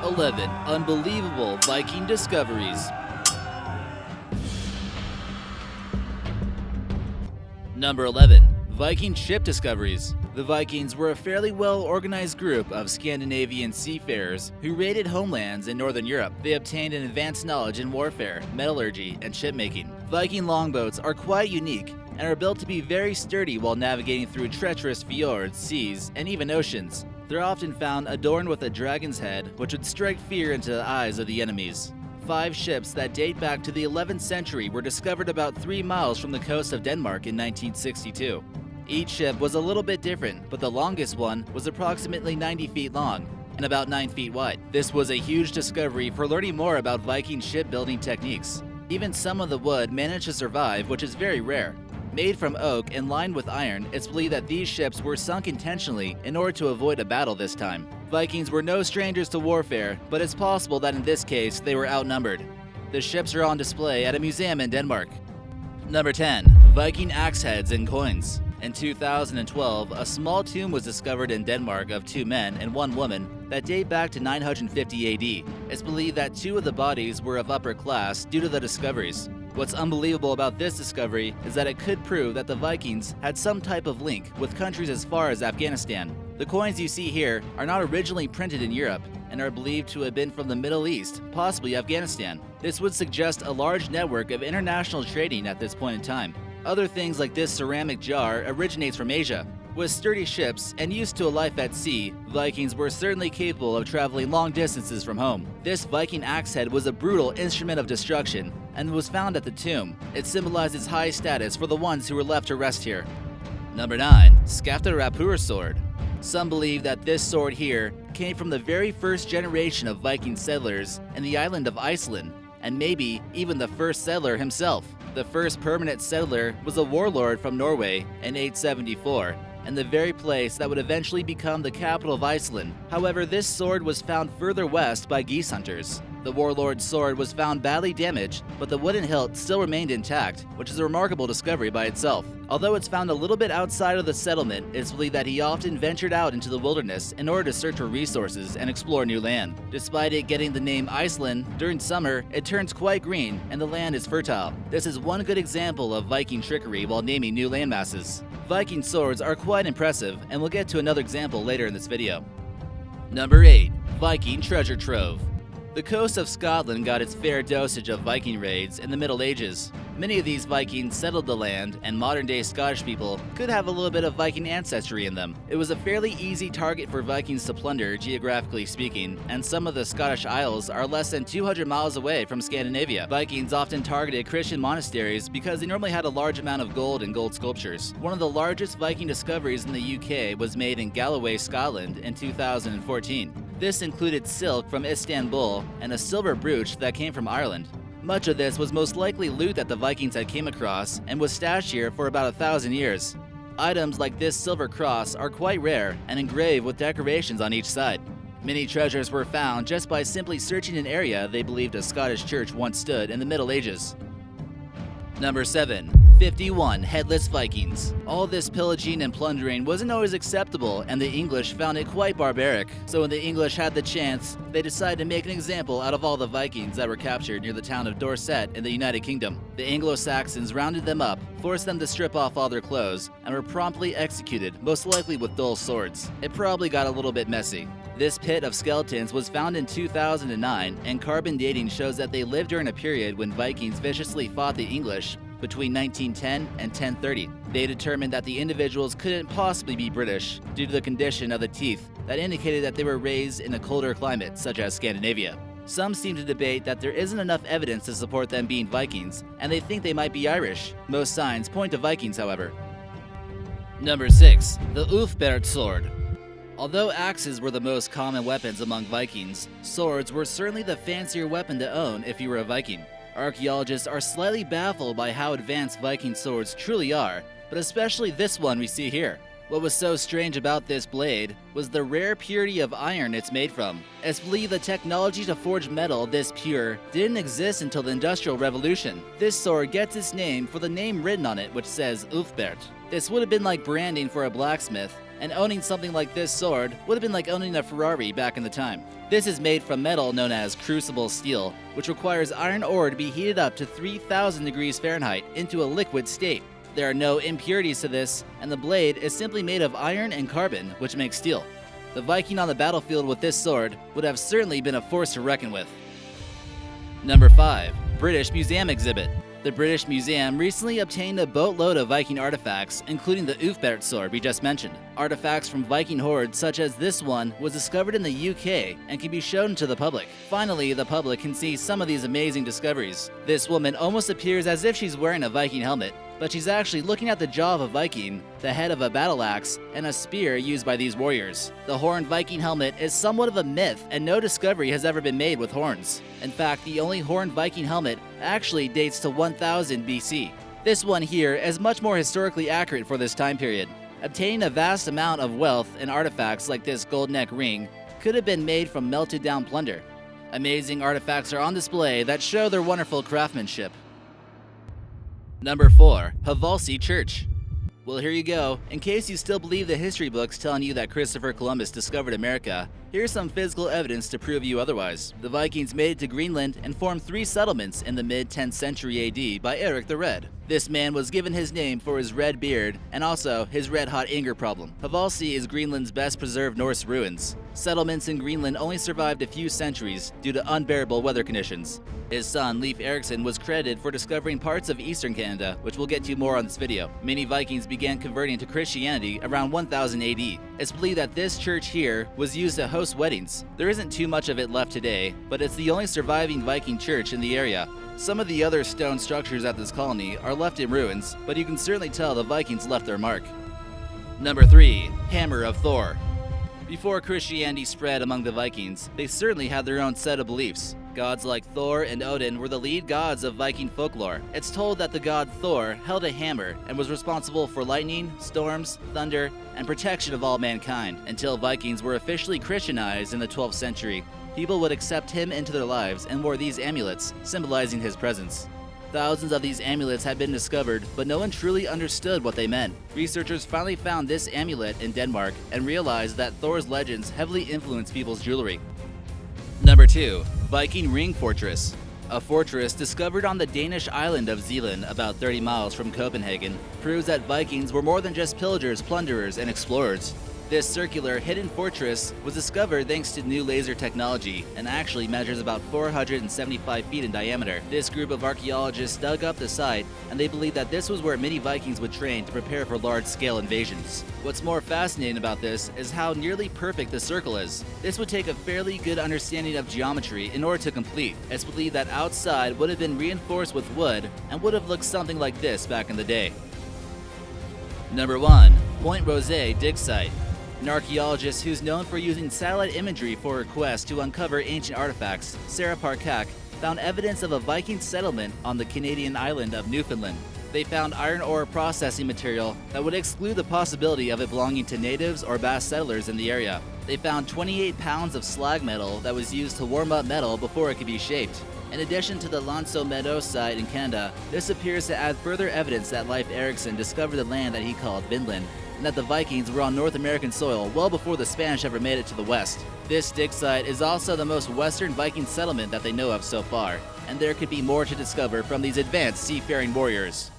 11 Unbelievable Viking Discoveries. Number 11. Viking Ship Discoveries. The Vikings were a fairly well-organized group of Scandinavian seafarers who raided homelands in northern Europe. They obtained an advanced knowledge in warfare, metallurgy, and shipmaking. Viking longboats are quite unique and are built to be very sturdy while navigating through treacherous fjords, seas, and even oceans. They're often found adorned with a dragon's head, which would strike fear into the eyes of the enemies. 5 ships that date back to the 11th century were discovered about 3 miles from the coast of Denmark in 1962. Each ship was a little bit different, but the longest one was approximately 90 feet long and about 9 feet wide. This was a huge discovery for learning more about Viking shipbuilding techniques. Even some of the wood managed to survive, which is very rare. Made from oak and lined with iron, it's believed that these ships were sunk intentionally in order to avoid a battle this time. Vikings were no strangers to warfare, but it's possible that in this case they were outnumbered. The ships are on display at a museum in Denmark. Number 10. Viking axe heads and coins. In 2012, a small tomb was discovered in Denmark of 2 men and 1 woman that date back to 950 AD. It's believed that 2 of the bodies were of upper class due to the discoveries. What's unbelievable about this discovery is that it could prove that the Vikings had some type of link with countries as far as Afghanistan. The coins you see here are not originally printed in Europe and are believed to have been from the Middle East, possibly Afghanistan. This would suggest a large network of international trading at this point in time. Other things like this ceramic jar originates from Asia. With sturdy ships and used to a life at sea, Vikings were certainly capable of traveling long distances from home. This Viking axe head was a brutal instrument of destruction and was found at the tomb. It symbolizes high status for the ones who were left to rest here. Number 9. Ulfberht Sword. Some believe that this sword here came from the very first generation of Viking settlers in the island of Iceland, and maybe even the first settler himself. The first permanent settler was a warlord from Norway in 874, and the very place that would eventually become the capital of Iceland. However, this sword was found further west by geese hunters. The warlord's sword was found badly damaged, but the wooden hilt still remained intact, which is a remarkable discovery by itself. Although it's found a little bit outside of the settlement, it's believed that he often ventured out into the wilderness in order to search for resources and explore new land. Despite it getting the name Iceland, during summer, it turns quite green and the land is fertile. This is one good example of Viking trickery while naming new landmasses. Viking swords are quite impressive, and we'll get to another example later in this video. Number 8. Viking Treasure Trove. The coast of Scotland got its fair dosage of Viking raids in the Middle Ages. Many of these Vikings settled the land, and modern-day Scottish people could have a little bit of Viking ancestry in them. It was a fairly easy target for Vikings to plunder, geographically speaking, and some of the Scottish Isles are less than 200 miles away from Scandinavia. Vikings often targeted Christian monasteries because they normally had a large amount of gold and gold sculptures. One of the largest Viking discoveries in the UK was made in Galloway, Scotland in 2014. This included silk from Istanbul and a silver brooch that came from Ireland. Much of this was most likely loot that the Vikings had came across and was stashed here for about 1,000 years. Items like this silver cross are quite rare and engraved with decorations on each side. Many treasures were found just by simply searching an area they believed a Scottish church once stood in the Middle Ages. Number 7. 51 Headless Vikings. All this pillaging and plundering wasn't always acceptable, and the English found it quite barbaric. So when the English had the chance, they decided to make an example out of all the Vikings that were captured near the town of Dorset in the United Kingdom. The Anglo-Saxons rounded them up, forced them to strip off all their clothes, and were promptly executed, most likely with dull swords. It probably got a little bit messy. This pit of skeletons was found in 2009, and carbon dating shows that they lived during a period when Vikings viciously fought the English between 1910 and 1030. They determined that the individuals couldn't possibly be British due to the condition of the teeth that indicated that they were raised in a colder climate, such as Scandinavia. Some seem to debate that there isn't enough evidence to support them being Vikings, and they think they might be Irish. Most signs point to Vikings, however. Number 6. The Ulfberht Sword. Although axes were the most common weapons among Vikings, swords were certainly the fancier weapon to own if you were a Viking. Archaeologists are slightly baffled by how advanced Viking swords truly are, but especially this one we see here. What was so strange about this blade was the rare purity of iron it's made from. It's believed the technology to forge metal this pure didn't exist until the Industrial Revolution. This sword gets its name for the name written on it, which says Ulfberht. This would have been like branding for a blacksmith, and owning something like this sword would have been like owning a Ferrari back in the time. This is made from metal known as crucible steel, which requires iron ore to be heated up to 3,000 degrees Fahrenheit into a liquid state. There are no impurities to this, and the blade is simply made of iron and carbon, which makes steel. The Viking on the battlefield with this sword would have certainly been a force to reckon with. Number 5. British Museum Exhibit. The British Museum recently obtained a boatload of Viking artifacts, including the Ulfberht Sword we just mentioned. Artifacts from Viking hoards such as this one was discovered in the UK and can be shown to the public. Finally, the public can see some of these amazing discoveries. This woman almost appears as if she's wearing a Viking helmet, but she's actually looking at the jaw of a Viking, the head of a battle axe, and a spear used by these warriors. The horned Viking helmet is somewhat of a myth, and no discovery has ever been made with horns. In fact, the only horned Viking helmet actually dates to 1000 BC. This one here is much more historically accurate for this time period. Obtaining a vast amount of wealth and artifacts like this gold neck ring could have been made from melted down plunder. Amazing artifacts are on display that show their wonderful craftsmanship. Number 4. Hvalsey Church. Well, here you go. In case you still believe the history books telling you that Christopher Columbus discovered America, here's some physical evidence to prove you otherwise. The Vikings made it to Greenland and formed 3 settlements in the mid-10th century AD by Eric the Red. This man was given his name for his red beard and also his red-hot anger problem. Hvalsey is Greenland's best preserved Norse ruins. Settlements in Greenland only survived a few centuries due to unbearable weather conditions. His son, Leif Erikson, was credited for discovering parts of eastern Canada, which we'll get to more on this video. Many Vikings began converting to Christianity around 1000 AD. It's believed that this church here was used to host weddings. There isn't too much of it left today, but it's the only surviving Viking church in the area. Some of the other stone structures at this colony are left in ruins, but you can certainly tell the Vikings left their mark. Number 3. Hammer of Thor. Before Christianity spread among the Vikings, they certainly had their own set of beliefs. Gods like Thor and Odin were the lead gods of Viking folklore. It's told that the god Thor held a hammer and was responsible for lightning, storms, thunder, and protection of all mankind. Until Vikings were officially Christianized in the 12th century, people would accept him into their lives and wore these amulets, symbolizing his presence. Thousands of these amulets had been discovered, but no one truly understood what they meant. Researchers finally found this amulet in Denmark and realized that Thor's legends heavily influenced people's jewelry. Number 2. Viking Ring Fortress. A fortress discovered on the Danish island of Zealand, about 30 miles from Copenhagen, proves that Vikings were more than just pillagers, plunderers, and explorers. This circular, hidden fortress was discovered thanks to new laser technology and actually measures about 475 feet in diameter. This group of archaeologists dug up the site, and they believe that this was where many Vikings would train to prepare for large-scale invasions. What's more fascinating about this is how nearly perfect the circle is. This would take a fairly good understanding of geometry in order to complete. It's believed that outside would have been reinforced with wood and would have looked something like this back in the day. Number 1. Point Rosé Dig Site. An archaeologist who's known for using satellite imagery for her quest to uncover ancient artifacts, Sarah Parkak, found evidence of a Viking settlement on the Canadian island of Newfoundland. They found iron ore processing material that would exclude the possibility of it belonging to natives or Basque settlers in the area. They found 28 pounds of slag metal that was used to warm up metal before it could be shaped. In addition to the L'Anse Meadow site in Canada, this appears to add further evidence that Leif Erikson discovered the land that he called Vinland, and that the Vikings were on North American soil well before the Spanish ever made it to the west. This dig site is also the most western Viking settlement that they know of so far, and there could be more to discover from these advanced seafaring warriors.